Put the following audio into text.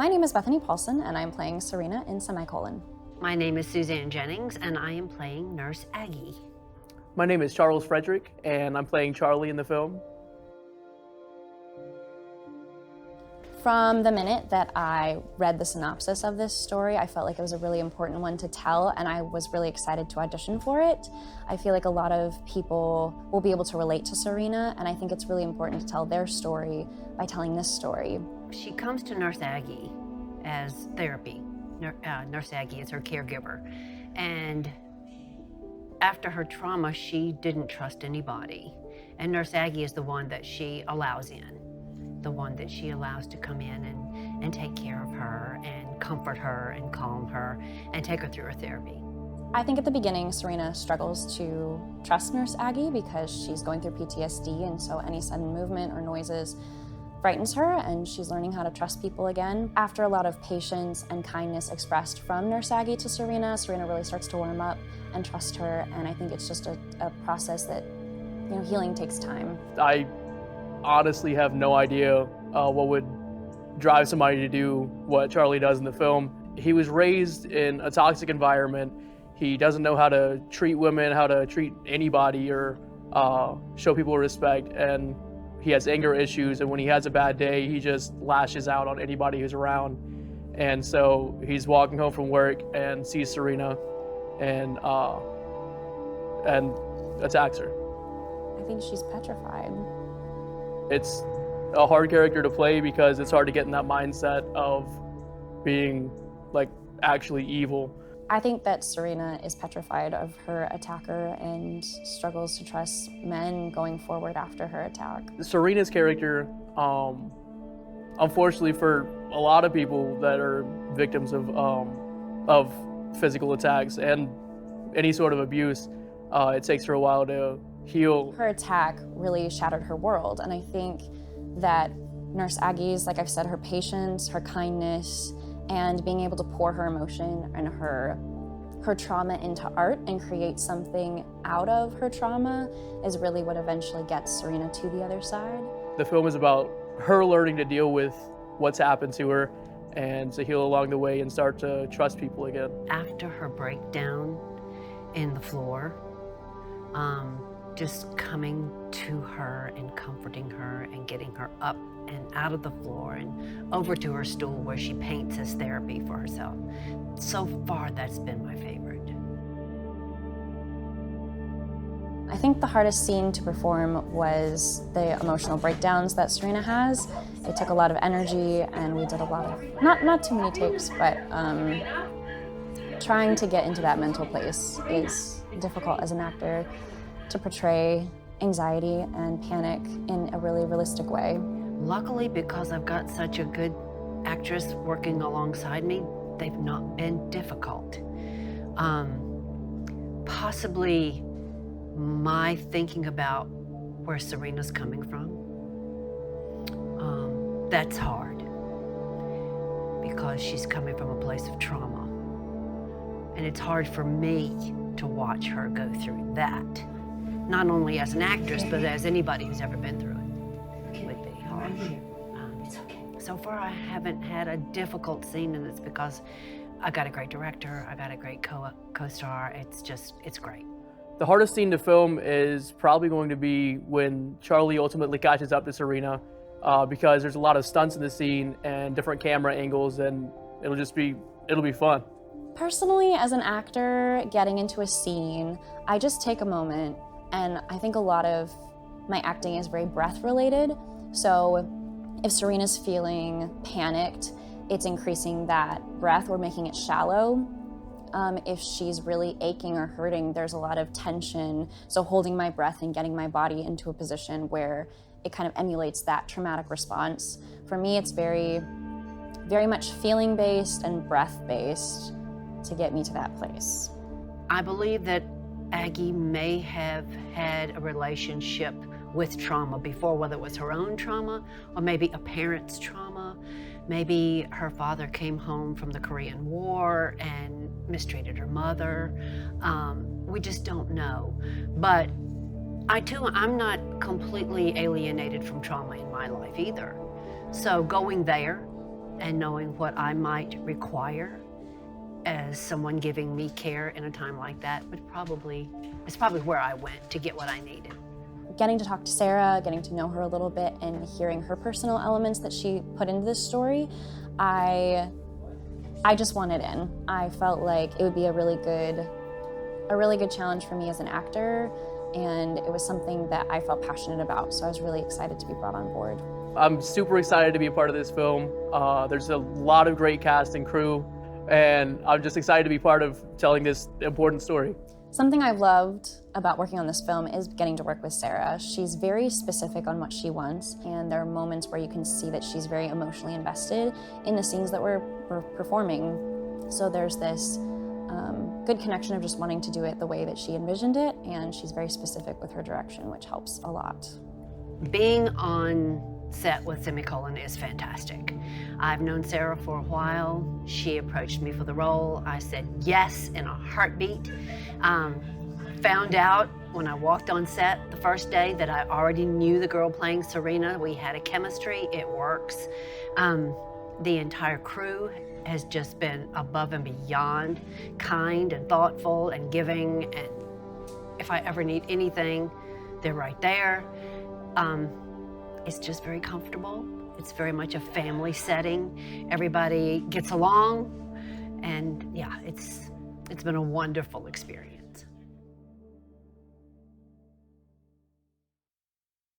My name is Bethany Paulson, and I'm playing Serena in Semicolon. My name is Suzanne Jennings, and I am playing Nurse Aggie. My name is Charles Frederick, and I'm playing Charlie in the film. From the minute that I read the synopsis of this story, I felt like it was a really important one to tell, and I was really excited to audition for it. I feel like a lot of people will be able to relate to Serena, and I think it's really important to tell their story by telling this story. She comes to Nurse Aggie as therapy. Nurse Aggie is her caregiver. And after her trauma, she didn't trust anybody. And Nurse Aggie is the one that she allows in, the one that she allows to come in and take care of her and comfort her and calm her and take her through her therapy. I think at the beginning, Serena struggles to trust Nurse Aggie because she's going through PTSD, and so any sudden movement or noises frightens her, and she's learning how to trust people again. After a lot of patience and kindness expressed from Nurse Aggie to Serena, Serena really starts to warm up and trust her, and I think it's just a process that, healing takes time. I honestly have no idea what would drive somebody to do what Charlie does in the film. He was raised in a toxic environment. He doesn't know how to treat women, how to treat anybody, or show people respect, and he has anger issues, and when he has a bad day, he just lashes out on anybody who's around. And so he's walking home from work and sees Serena and attacks her. I think she's petrified. It's a hard character to play because it's hard to get in that mindset of being actually evil. I think that Serena is petrified of her attacker and struggles to trust men going forward after her attack. Serena's character, unfortunately for a lot of people that are victims of physical attacks and any sort of abuse, it takes her a while to heal. Her attack really shattered her world, and I think that Nurse Aggie's, like I've said, her patience, her kindness, and being able to pour her emotion and her trauma into art and create something out of her trauma is really what eventually gets Serena to the other side. The film is about her learning to deal with what's happened to her and to heal along the way and start to trust people again. After her breakdown in the floor, just coming to her and comforting her and getting her up and out of the floor and over to her stool where she paints as therapy for herself. So far, that's been my favorite. I think the hardest scene to perform was the emotional breakdowns that Serena has. It took a lot of energy, and we did a lot of, not too many takes, but trying to get into that mental place is difficult as an actor, to portray anxiety and panic in a really realistic way. Luckily, because I've got such a good actress working alongside me, they've not been difficult. Possibly my thinking about where Serena's coming from, that's hard because she's coming from a place of trauma. And it's hard for me to watch her go through that. Not only as an actress, but as anybody who's ever been through it would be hard. So far, I haven't had a difficult scene, and it's because I got a great director, I got a great co-star. It's great. The hardest scene to film is probably going to be when Charlie ultimately catches up to Serena, because there's a lot of stunts in the scene and different camera angles, and it'll be fun. Personally, as an actor, getting into a scene, I just take a moment, and I think a lot of my acting is very breath related. So if Serena's feeling panicked, it's increasing that breath or making it shallow. If she's really aching or hurting, there's a lot of tension. So holding my breath and getting my body into a position where it kind of emulates that traumatic response. For me, it's very, very much feeling based and breath based to get me to that place. I believe that Aggie may have had a relationship with trauma before, whether it was her own trauma or maybe a parent's trauma. Maybe her father came home from the Korean War and mistreated her mother. We just don't know. But I'm not completely alienated from trauma in my life either. So going there and knowing what I might require as someone giving me care in a time like that is probably where I went to get what I needed. Getting to talk to Sarah, getting to know her a little bit, and hearing her personal elements that she put into this story, I just wanted in. I felt like it would be a really good challenge for me as an actor, and it was something that I felt passionate about, so I was really excited to be brought on board. I'm super excited to be a part of this film. There's a lot of great cast and crew, and I'm just excited to be part of telling this important story. Something I've loved about working on this film is getting to work with Sarah. She's very specific on what she wants, and there are moments where you can see that she's very emotionally invested in the scenes that we're performing. So there's this good connection of just wanting to do it the way that she envisioned it, and she's very specific with her direction, which helps a lot. Being on set with Semicolon is fantastic. I've known Sarah for a while. She approached me for the role. I said yes in a heartbeat. Found out when I walked on set the first day that I already knew the girl playing Serena. We had a chemistry, it works. The entire crew has just been above and beyond kind and thoughtful and giving, and if I ever need anything, they're right there. It's just very comfortable. It's very much a family setting. Everybody gets along, and yeah, it's been a wonderful experience.